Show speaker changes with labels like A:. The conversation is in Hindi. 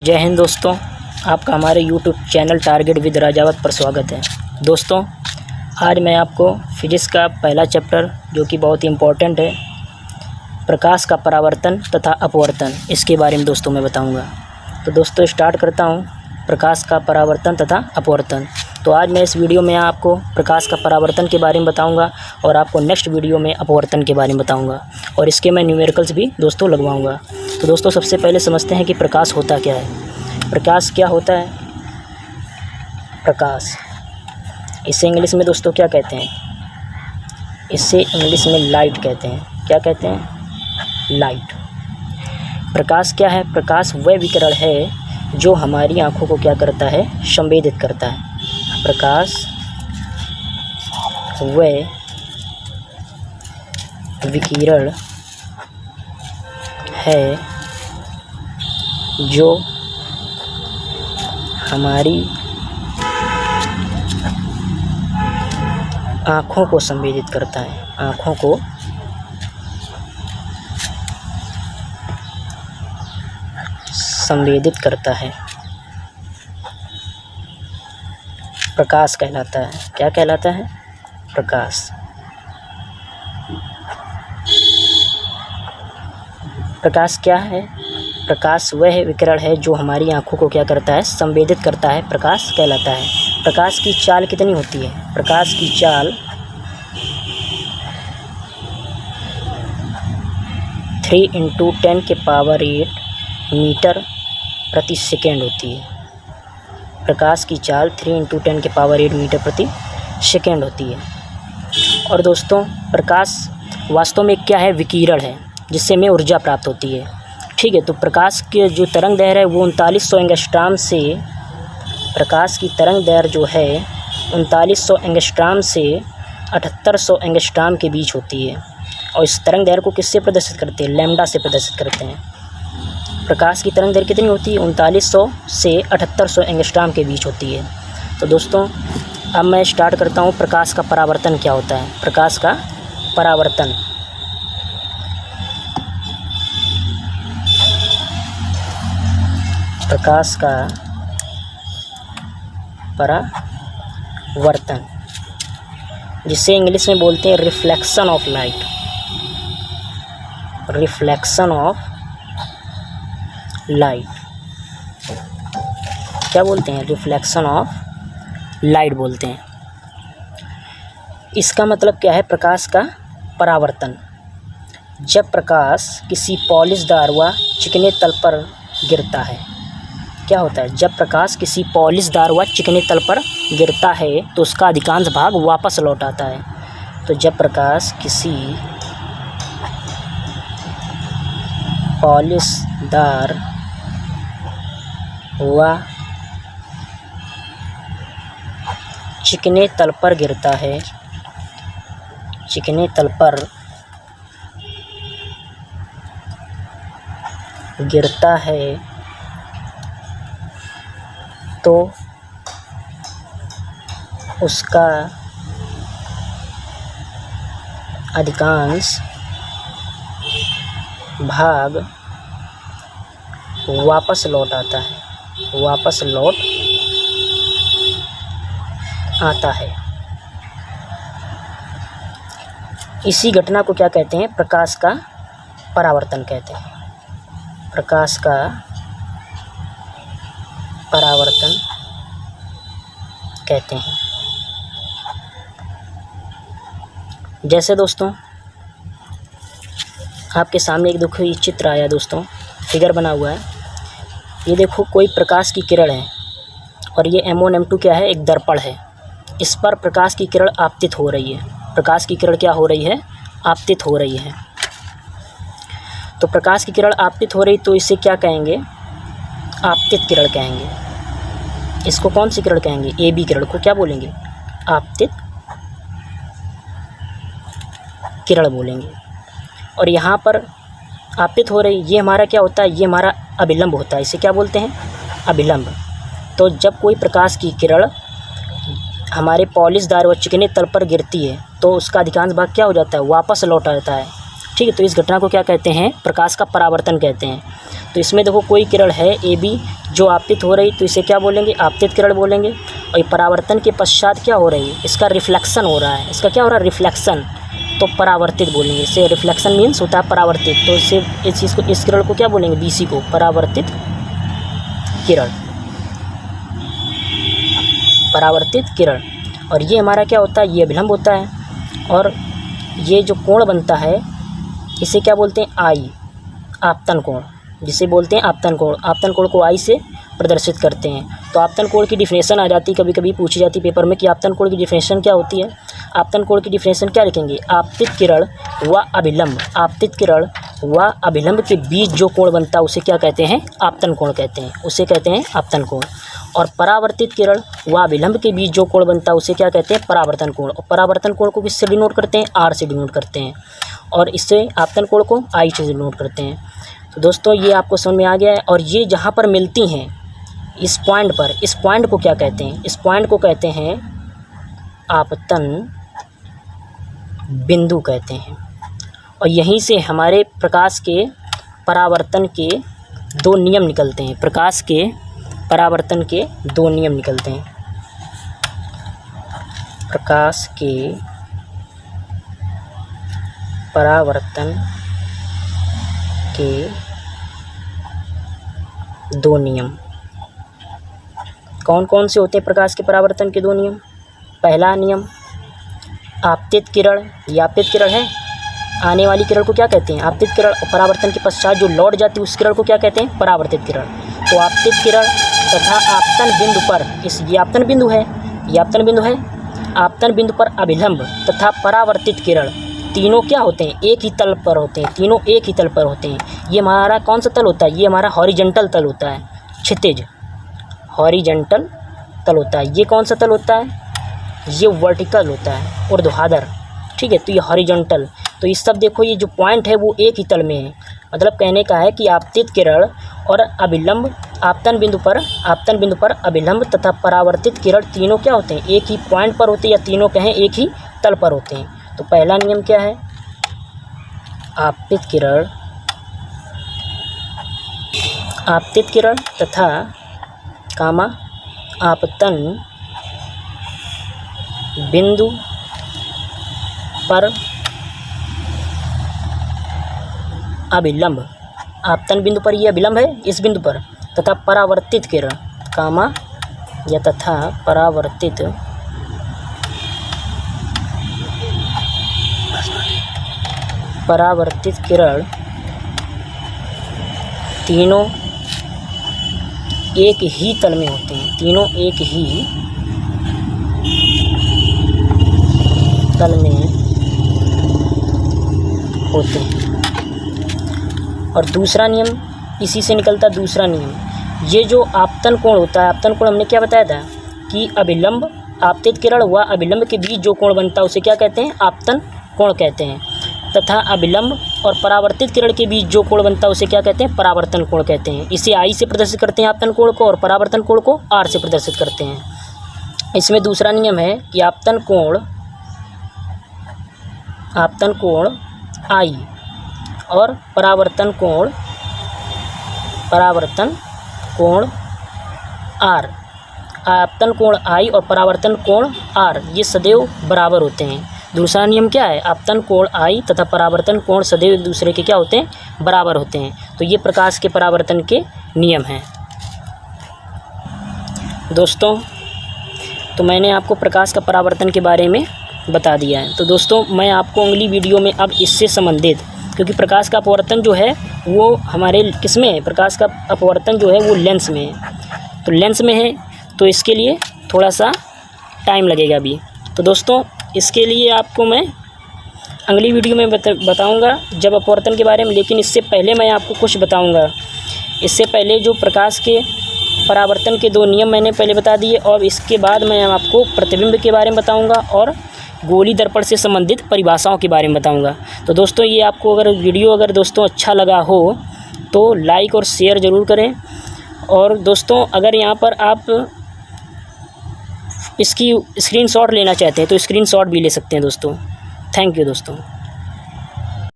A: जय हिंद दोस्तों, आपका हमारे YouTube channel target with Rajawat पर स्वागत है। दोस्तों, आज मैं आपको फिजिक्स का पहला चैप्टर जो कि बहुत ही इम्पोर्टेंट है, प्रकाश का परावर्तन तथा अपवर्तन, इसके बारे में दोस्तों मैं बताऊंगा। तो दोस्तों स्टार्ट करता हूं, प्रकाश का परावर्तन तथा अपवर्तन। तो आज मैं इस वीडियो में आपको प्रकाश का परावर्तन के बारे में बताऊंगा और आपको नेक्स्ट वीडियो में अपवर्तन के बारे में बताऊंगा और इसके मैं न्यूमेरिकल्स भी दोस्तों लगवाऊंगा। तो दोस्तों सबसे पहले समझते हैं कि प्रकाश होता क्या है। प्रकाश क्या होता है? प्रकाश, इसे इंग्लिश में दोस्तों क्या कहते हैं? इसे इंग्लिश में लाइट कहते हैं। क्या कहते हैं? लाइट। प्रकाश क्या है? प्रकाश वह विकिरण है जो हमारी आँखों को क्या करता है? संवेदित करता है। प्रकाश वह विकिरण है जो हमारी आँखों को संवेदित करता है। आँखों को संवेदित करता है, प्रकाश कहलाता है। क्या कहलाता है? प्रकाश। प्रकाश क्या है? प्रकाश वह विकिरण है जो हमारी आँखों को क्या करता है? संवेदित करता है, प्रकाश कहलाता है। प्रकाश की चाल कितनी होती है? प्रकाश की चाल 3 × 10⁸ मीटर प्रति सेकेंड होती है। प्रकाश की चाल 3 × 10⁸ मीटर प्रति सेकेंड होती है। और दोस्तों प्रकाश वास्तव में क्या है? विकिरण है जिससे हमें ऊर्जा प्राप्त होती है। ठीक है, तो प्रकाश के जो तरंग दैर्घ्य है वो 3900 एंगस्ट्राम से, प्रकाश की तरंग दैर्घ्य जो है 3900 एंगस्ट्राम से 7800 एंगस्ट्राम के बीच होती है। और इस तरंग दैर्घ्य को किससे प्रदर्शित करते हैं? लैम्डा से प्रदर्शित करते हैं। प्रकाश की तरंग दैर्घ्य कितनी होती है? 3900 से 7800 एंगस्ट्राम के बीच होती है। तो दोस्तों अब मैं स्टार्ट करता हूँ, प्रकाश का परावर्तन क्या होता है। प्रकाश का परावर्तन, प्रकाश का परावर्तन, जिसे इंग्लिश में बोलते हैं reflection of light. Reflection of light क्या बोलते हैं? रिफ्लेक्शन ऑफ लाइट बोलते हैं। इसका मतलब क्या है? प्रकाश का परावर्तन, जब प्रकाश किसी पॉलिशदार व चिकने तल पर गिरता है। क्या होता है? जब प्रकाश किसी पॉलिशदार व चिकने तल पर गिरता है तो उसका अधिकांश भाग वापस लौट आता है। तो जब प्रकाश किसी पॉलिशदार व चिकने तल पर गिरता है, चिकने तल पर गिरता है तो उसका अधिकांश भाग वापस लौट आता है, वापस लौट आता है। इसी घटना को क्या कहते हैं? प्रकाश का परावर्तन कहते हैं। प्रकाश का परावर्तन कहते हैं। जैसे दोस्तों आपके सामने एक देखो ये चित्र आया दोस्तों, फिगर बना हुआ है। ये देखो कोई प्रकाश की किरण है और ये M1 M2 क्या है? एक दर्पण है। इस पर प्रकाश की किरण आपतित हो रही है। प्रकाश की किरण क्या हो रही है? आपतित हो रही है। तो प्रकाश की किरण आपतित हो रही तो इसे क्या कहेंगे? आपतित किरण कहेंगे। इसको कौन सी किरण कहेंगे? AB किरण को क्या बोलेंगे? आपतित किरण बोलेंगे। और यहाँ पर आपतित हो रही, ये हमारा क्या होता है? ये हमारा अभिलंब होता है। इसे क्या बोलते हैं? अभिलंब। तो जब कोई प्रकाश की किरण हमारे पॉलिशदार व चिकने तल पर गिरती है तो उसका अधिकांश भाग क्या हो जाता है? वापस लौट आता है। ठीक है। तो इस घटना को क्या कहते हैं, प्रकाश का परावर्तन कहते हैं। तो इसमें देखो कोई किरण है AB जो आपतित हो रही, तो इसे क्या बोलेंगे, आपतित किरण बोलेंगे। और ये परावर्तन के पश्चात क्या हो रही है, इसका रिफ्लेक्शन हो रहा है। इसका क्या हो रहा है, रिफ्लेक्शन, तो परावर्तित बोलेंगे। इसे रिफ्लेक्शन मीन्स होता है परावर्तित। तो इससे इस चीज़ को, इस किरण को क्या बोलेंगे, BC को, परावर्तित किरण, परावर्तित किरण। और ये हमारा क्या होता है, ये अभिलंब होता है। और ये जो कोण बनता है इसे क्या बोलते हैं, आई, आपतन कोण, जिसे बोलते हैं आपतन कोण। आपतन कोण को आई से प्रदर्शित करते हैं। तो आपतन कोण की डिफिनेशन आ जाती है, कभी कभी पूछी जाती है पेपर में कि आपतन कोण की डिफिनेशन क्या होती है। आपतन कोण की डिफिनेशन क्या लिखेंगे, आपतित किरण व अभिलंब, आपतित किरण व अभिलंब के बीच जो कोण बनता है उसे क्या कहते हैं, आपतन कोण कहते हैं, उसे कहते हैं आपतन कोण। और परावर्तित किरण व अभिलंब के बीच जो कोण बनता है उसे क्या कहते हैं, परावर्तन कोण। और परावर्तन कोण को किससे डिनोट करते हैं, R से डिनोट करते हैं। और इससे आपतन कोण को I से डिनोट करते हैं। तो दोस्तों ये आपको समझ में आ गया है। और ये जहाँ पर मिलती हैं इस पॉइंट पर, इस पॉइंट को क्या कहते हैं, इस पॉइंट को कहते हैं आपतन बिंदु कहते हैं। और यहीं से हमारे प्रकाश के परावर्तन के दो नियम निकलते हैं, प्रकाश के परावर्तन के दो नियम निकलते हैं। प्रकाश के परावर्तन के दो नियम कौन कौन से होते हैं, प्रकाश के परावर्तन के दो नियम। पहला नियम, आपतित किरण, ये आपतित किरण है, आने वाली किरण को क्या कहते हैं, आपतित किरण। और परावर्तन के पश्चात जो लौट जाती है उस किरण को क्या कहते हैं, परावर्तित किरण। तो आपतित किरण तथा आपतन बिंदु पर, इस ये आपतन बिंदु है, ये आपतन बिंदु है, आपतन बिंदु पर अभिलंब तथा परावर्तित किरण तीनों क्या होते हैं, एक ही तल पर होते हैं, तीनों एक ही तल पर होते हैं। ये हमारा कौन सा तल होता है, ये हमारा हॉरिजॉन्टल तल होता है, क्षितिज हॉरिजॉन्टल तल होता है। ये कौन सा तल होता है, ये वर्टिकल होता है, ऊर्ध्वाधर, ठीक है। तो ये हॉरिजॉन्टल। तो ये सब देखो, ये जो पॉइंट है वो एक ही तल में है। मतलब कहने का है कि आपतित किरण और अभिलंब, आपतन बिंदु पर अभिलंब तथा परावर्तित किरण तीनों क्या होते हैं, एक ही पॉइंट पर होते हैं, या तीनों कहें एक ही तल पर होते हैं। तो पहला नियम क्या है, आपतित किरण तथा आपतन बिंदु पर अभिलंब, आपतन बिंदु पर ये अभिलंब है इस बिंदु पर, तथा परावर्तित किरण या तथा परावर्तित किरण तीनों एक ही तल में होते हैं, तीनों एक ही तल में होते हैं। और दूसरा नियम इसी से निकलता, दूसरा नियम, ये जो आपतन कोण होता है, आपतन कोण हमने क्या बताया था कि अभिलंब, आपतित किरण व अभिलंब के बीच जो कोण बनता है उसे क्या कहते हैं, आपतन कोण कहते हैं। तथा अभिलंब और परावर्तित किरण के बीच जो कोण बनता है उसे क्या कहते हैं, परावर्तन कोण कहते हैं। इसे I से प्रदर्शित करते हैं आपतन कोण को, और परावर्तन कोण को R से प्रदर्शित करते हैं। इसमें दूसरा नियम है कि आपतन कोण I और परावर्तन कोण R, आपतन कोण I और परावर्तन कोण R ये सदैव बराबर होते हैं। दूसरा नियम क्या है, आपतन कोण I तथा परावर्तन कोण सदैव एक दूसरे के क्या होते हैं, बराबर होते हैं। तो ये प्रकाश के परावर्तन के नियम हैं। दोस्तों तो मैंने आपको प्रकाश का परावर्तन के बारे में बता दिया है। तो दोस्तों मैं आपको अगली वीडियो में अब इससे संबंधित, क्योंकि प्रकाश का अपवर्तन जो है वो हमारे किस में है, प्रकाश का अपवर्तन जो है वो लेंस में है, तो लेंस में है, तो इसके लिए थोड़ा सा टाइम लगेगा अभी। तो दोस्तों इसके लिए आपको मैं अगली वीडियो में बताऊंगा जब अपवर्तन के बारे में। लेकिन इससे पहले मैं आपको कुछ बताऊंगा। इससे पहले जो प्रकाश के परावर्तन के दो नियम मैंने पहले बता दिए, और इसके बाद मैं आपको प्रतिबिंब के बारे में बताऊंगा और गोली दर्पण से संबंधित परिभाषाओं के बारे में बताऊंगा। तो दोस्तों ये आपको अगर वीडियो अगर दोस्तों अच्छा लगा हो तो लाइक और शेयर ज़रूर करें। और दोस्तों अगर यहाँ पर आप इसकी स्क्रीनशॉट लेना चाहते हैं तो स्क्रीनशॉट भी ले सकते हैं दोस्तों। थैंक यू दोस्तों।